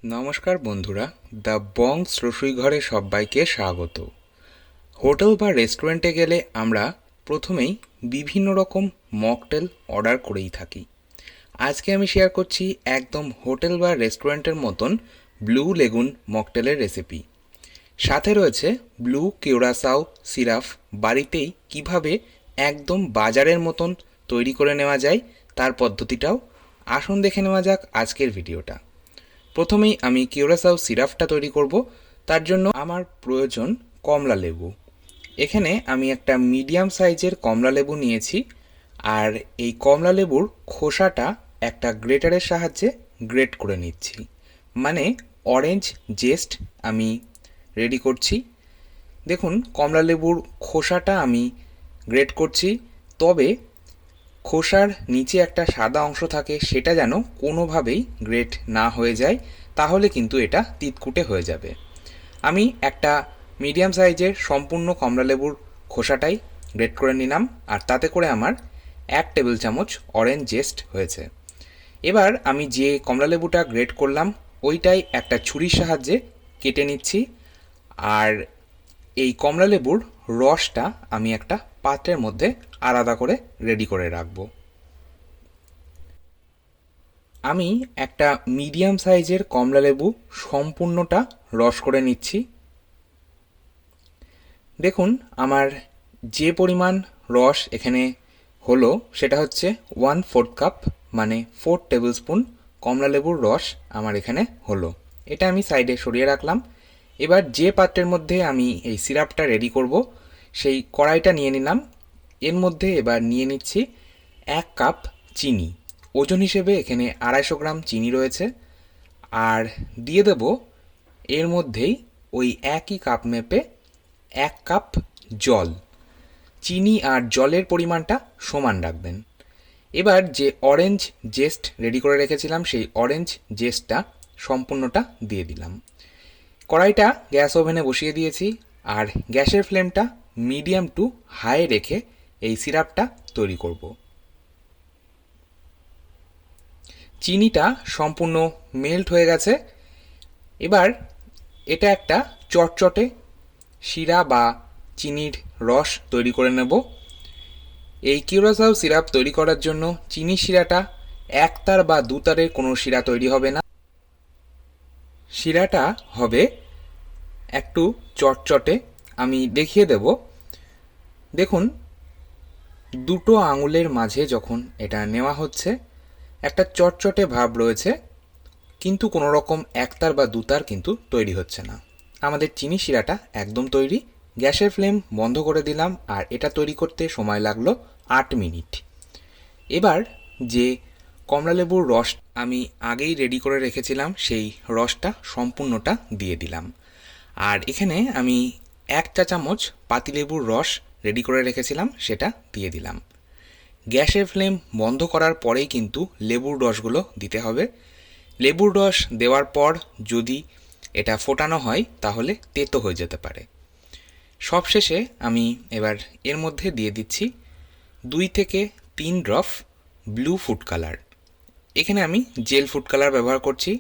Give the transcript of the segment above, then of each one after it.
নমস্কার বন্ধুরা, দ্য বংস রসুইঘরে সবাইকে স্বাগত। হোটেল বা রেস্টুরেন্টে গেলে আমরা প্রথমেই বিভিন্ন রকম মকটেল অর্ডার করেই থাকি। আজকে আমি শেয়ার করছি একদম হোটেল বা রেস্টুরেন্টের মতন ব্লু লেগুন মকটেলের রেসিপি। সাথে রয়েছে ব্লু কিউরাসাও সিরাপ বাড়িতেই কিভাবে একদম বাজারের মতন তৈরি করে নেওয়া যায় তার পদ্ধতিটাও। আসুন দেখে নেওয়া যাক আজকের ভিডিওটা। প্রথমেই আমি কিউরাসাও সিরাপটা তৈরি করব। তার জন্য আমার প্রয়োজন কমলা লেবু। এখানে আমি একটা মিডিয়াম সাইজের কমলা লেবু নিয়েছি, আর এই কমলা লেবুর খোসাটা একটা গ্রেটারের সাহায্যে গ্রেট করে নিচ্ছি, মানে অরেঞ্জ জেস্ট আমি রেডি করছি। দেখুন, কমলা লেবুর খোসাটা আমি গ্রেট করছি, তবে খোসার নিচে একটা সাদা অংশ থাকে, সেটা যেন কোনোভাবেই গ্রেট না হয়ে যায়, তাহলে কিন্তু এটা তিতকুটে হয়ে যাবে। আমি একটা মিডিয়াম সাইজের সম্পূর্ণ কমলালেবুর খোসাটাই গ্রেট করে নিলাম, আর তাতে করে আমার 1 টেবিল চামচ অরেঞ্জ জেস্ট হয়েছে। এবার আমি যে কমলালেবুটা গ্রেট করলাম ওইটাই একটা ছুরির সাহায্যে কেটে নিচ্ছি, আর এই কমলালেবুর রসটা আমি একটা পাত্রের মধ্যে আলাদা করে রেডি করে রাখব। আমি একটা মিডিয়াম সাইজের কমলালেবু সম্পূর্ণটা রস করে নিচ্ছি। দেখুন, আমার যে পরিমাণ রস এখানে হলো সেটা হচ্ছে 1/4 কাপ, মানে 4 টেবিল স্পুন কমলালেবুর রস আমার এখানে হলো। এটা আমি সাইডে সরিয়ে রাখলাম। এবার যে পাত্রের মধ্যে আমি এই সিরাপটা রেডি করব সেই কড়াইটা নিয়ে নিলাম। এর মধ্যে এবার নিয়ে নিচ্ছি 1 কাপ চিনি। ওজন হিসেবে এখানে 250 গ্রাম চিনি রয়েছে, আর দিয়ে দেব এর মধ্যেই ওই একই কাপ মেপে 1 কাপ জল। চিনি আর জলের পরিমাণটা সমান রাখবেন। এবার যে অরেঞ্জ জেস্ট রেডি করে রেখেছিলাম সেই অরেঞ্জ জেস্টটা সম্পূর্ণটা দিয়ে দিলাম। কড়াইটা গ্যাস ওভেনে বসিয়ে দিয়েছি, আর গ্যাসের ফ্লেমটা মিডিয়াম টু হাই রেখে এই সিরাপটা তৈরি করব। চিনিটা সম্পূর্ণ মেল্ট হয়ে গেছে। এবার এটা একটা চটচটে শিরা বা চিনির রস তৈরি করে নেব। এই কিউরাসাও সিরাপ তৈরি করার জন্য চিনি শিরাটা একতার বা দুতারের কোনো শিরা তৈরি হবে না। শিরাটা হবে একটু চটচটে। আমি দেখিয়ে দেব। দেখুন, দুটো আঙুলের মাঝে যখন এটা নেওয়া হচ্ছে একটা চটচটে ভাব রয়েছে, কিন্তু কোনো রকম একতার বা দুতার কিন্তু তৈরি হচ্ছে না। আমাদের চিনি শিরাটা একদম তৈরি। গ্যাসের ফ্লেম বন্ধ করে দিলাম, আর এটা তৈরি করতে সময় লাগলো 8 মিনিট। এবার যে কমলালেবুর রস আমি আগেই রেডি করে রেখেছিলাম সেই রসটা সম্পূর্ণটা দিয়ে দিলাম, আর এখানে আমি 1 চা চামচ পাতিলেবুর রস রেডি করে রেখেছিলাম সেটা দিয়ে দিলাম। গ্যাসের ফ্লেম বন্ধ করার পরেই কিন্তু লেবুর রসগুলো দিতে হবে। লেবুর রস দেওয়ার পর যদি এটা ফোটানো হয় তাহলে তেতো হয়ে যেতে পারে। সবশেষে আমি এবার এর মধ্যে দিয়ে দিচ্ছি 2 থেকে 3 ড্রপ ব্লু ফুড কালার। এখানে আমি জেল ফুড কালার ব্যবহার করছি।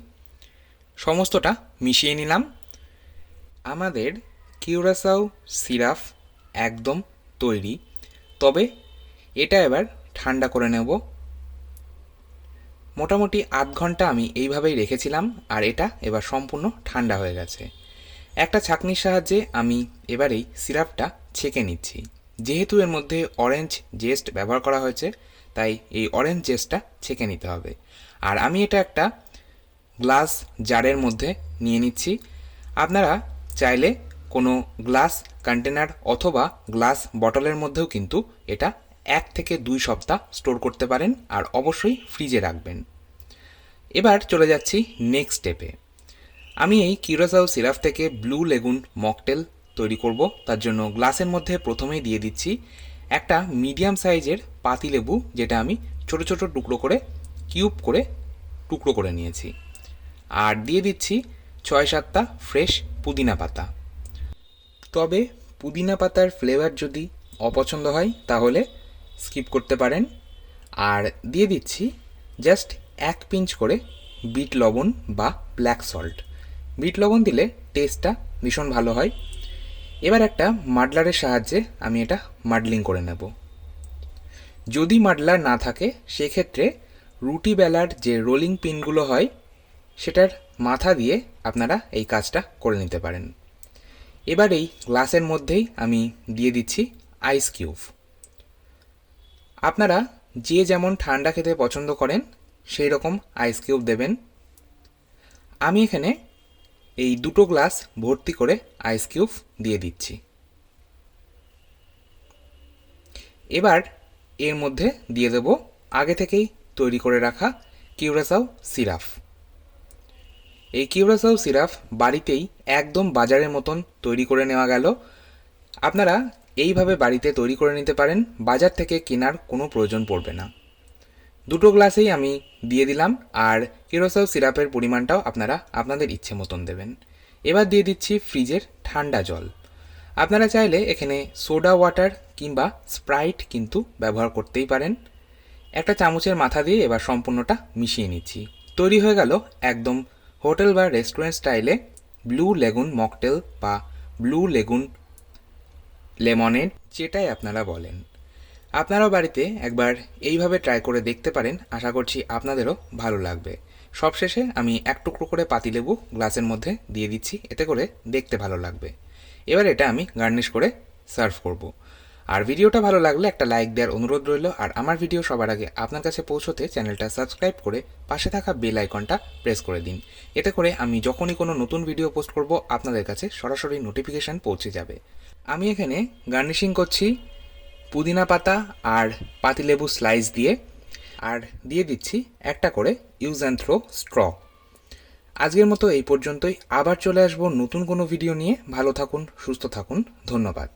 সমস্তটা মিশিয়ে নিলাম। আমাদের কিউরাসাও সিরাপ একদম তৈরি, তবে এটা এবার ঠান্ডা করে নেব। মোটামুটি আধ ঘন্টা আমি এইভাবেই রেখেছিলাম, আর এটা এবার সম্পূর্ণ ঠান্ডা হয়ে গেছে। একটা ছাঁকনির সাহায্যে আমি এবার এই সিরাপটা ছেঁকে নিচ্ছি। যেহেতু এর মধ্যে অরেঞ্জ জেস্ট ব্যবহার করা হয়েছে, তাই এই অরেঞ্জ জেস্টটা ছেঁকে নিতে হবে। আর আমি এটা একটা গ্লাস জারের মধ্যে নিয়ে নিচ্ছি। আপনারা চাইলে কোনো গ্লাস কন্টেনার অথবা গ্লাস বটলের মধ্যেও কিন্তু এটা 1 থেকে 2 সপ্তাহ স্টোর করতে পারেন, আর অবশ্যই ফ্রিজে রাখবেন। এবার চলে যাচ্ছি নেক্সট স্টেপে। আমি এই কিউরাসাও সিরাপ থেকে ব্লু লেগুন মকটেল তৈরি করব। তার জন্য গ্লাসের মধ্যে প্রথমেই দিয়ে দিচ্ছি একটা মিডিয়াম সাইজের পাতিলেবু, যেটা আমি ছোট ছোট টুকরো করে কিউব করে টুকরো করে নিয়েছি, আর দিয়ে দিচ্ছি 6-7টা ফ্রেশ পুদিনা পাতা। তবে পুদিনা পাতার ফ্লেভার যদি অপছন্দ হয় তাহলে স্কিপ করতে পারেন। আর দিয়ে দিচ্ছি জাস্ট 1 পিঞ্চ করে বিট লবণ বা ব্ল্যাক সল্ট। বিট লবণ দিলে টেস্টটা ভীষণ ভালো হয়। এবার একটা মাডলারের সাহায্যে আমি এটা মাডলিং করে নেব। যদি মাডলার না থাকে সেক্ষেত্রে রুটি বেলার যে রোলিং পিনগুলো হয় সেটার মাথা দিয়ে আপনারা এই কাজটা করে নিতে পারেন। এবার এই গ্লাসের মধ্যেই আমি দিয়ে দিচ্ছি আইস কিউব। আপনারা যে যেমন ঠান্ডা খেতে পছন্দ করেন সেই রকম আইস কিউব দেবেন। আমি এখানে এই 2টো গ্লাস ভর্তি করে আইস কিউব দিয়ে দিচ্ছি। এবার এর মধ্যে দিয়ে দেব আগে থেকেই তৈরি করে রাখা কিউরাসাও সিরাপ। এই কিউরাসাও সিরাপ বাড়িতেই একদম বাজারের মতন তৈরি করে নেওয়া গেল। আপনারা এইভাবে বাড়িতে তৈরি করে নিতে পারেন, বাজার থেকে কেনার কোনো প্রয়োজন পড়বে না। 2টো গ্লাসেই আমি দিয়ে দিলাম, আর কিউরাসাও সিরাপের পরিমাণটাও আপনারা আপনাদের ইচ্ছে মতন দেবেন। এবার দিয়ে দিচ্ছি ফ্রিজের ঠান্ডা জল। আপনারা চাইলে এখানে সোডা ওয়াটার কিংবা স্প্রাইট কিন্তু ব্যবহার করতেই পারেন। একটা চামচের মাথা দিয়ে এবার সম্পূর্ণটা মিশিয়ে নিচ্ছি। তৈরি হয়ে গেল একদম হোটেল বা রেস্টুরেন্ট স্টাইলে ব্লু লেগুন মকটেল বা ব্লু লেগুন লেমনেড, যেটাই আপনারা বলেন। আপনারাও বাড়িতে একবার এইভাবে ট্রাই করে দেখতে পারেন, আশা করছি আপনাদেরও ভালো লাগবে। সবশেষে আমি এক টুকরো করে পাতিলেবু গ্লাসের মধ্যে দিয়ে দিচ্ছি, এতে করে দেখতে ভালো লাগবে। এবার এটা আমি গার্নিশ করে সার্ভ করব। আর ভিডিওটা ভালো লাগলে একটা লাইক দেওয়ার অনুরোধ রইল, আর আমার ভিডিও সবার আগে আপনার কাছে পৌঁছতে চ্যানেলটা সাবস্ক্রাইব করে পাশে থাকা বেল আইকনটা প্রেস করে দিন। এতে করে আমি যখনই কোনো নতুন ভিডিও পোস্ট করব আপনাদের কাছে সরাসরি নোটিফিকেশান পৌঁছে যাবে। আমি এখানে গার্নিশিং করছি পুদিনা পাতা আর পাতিলেবু স্লাইস দিয়ে, আর দিয়ে দিচ্ছি একটা করে ইউজ অ্যান্ড থ্রো স্ট্র। আজকের মতো এই পর্যন্তই। আবার চলে আসবো নতুন কোনো ভিডিও নিয়ে। ভালো থাকুন, সুস্থ থাকুন, ধন্যবাদ।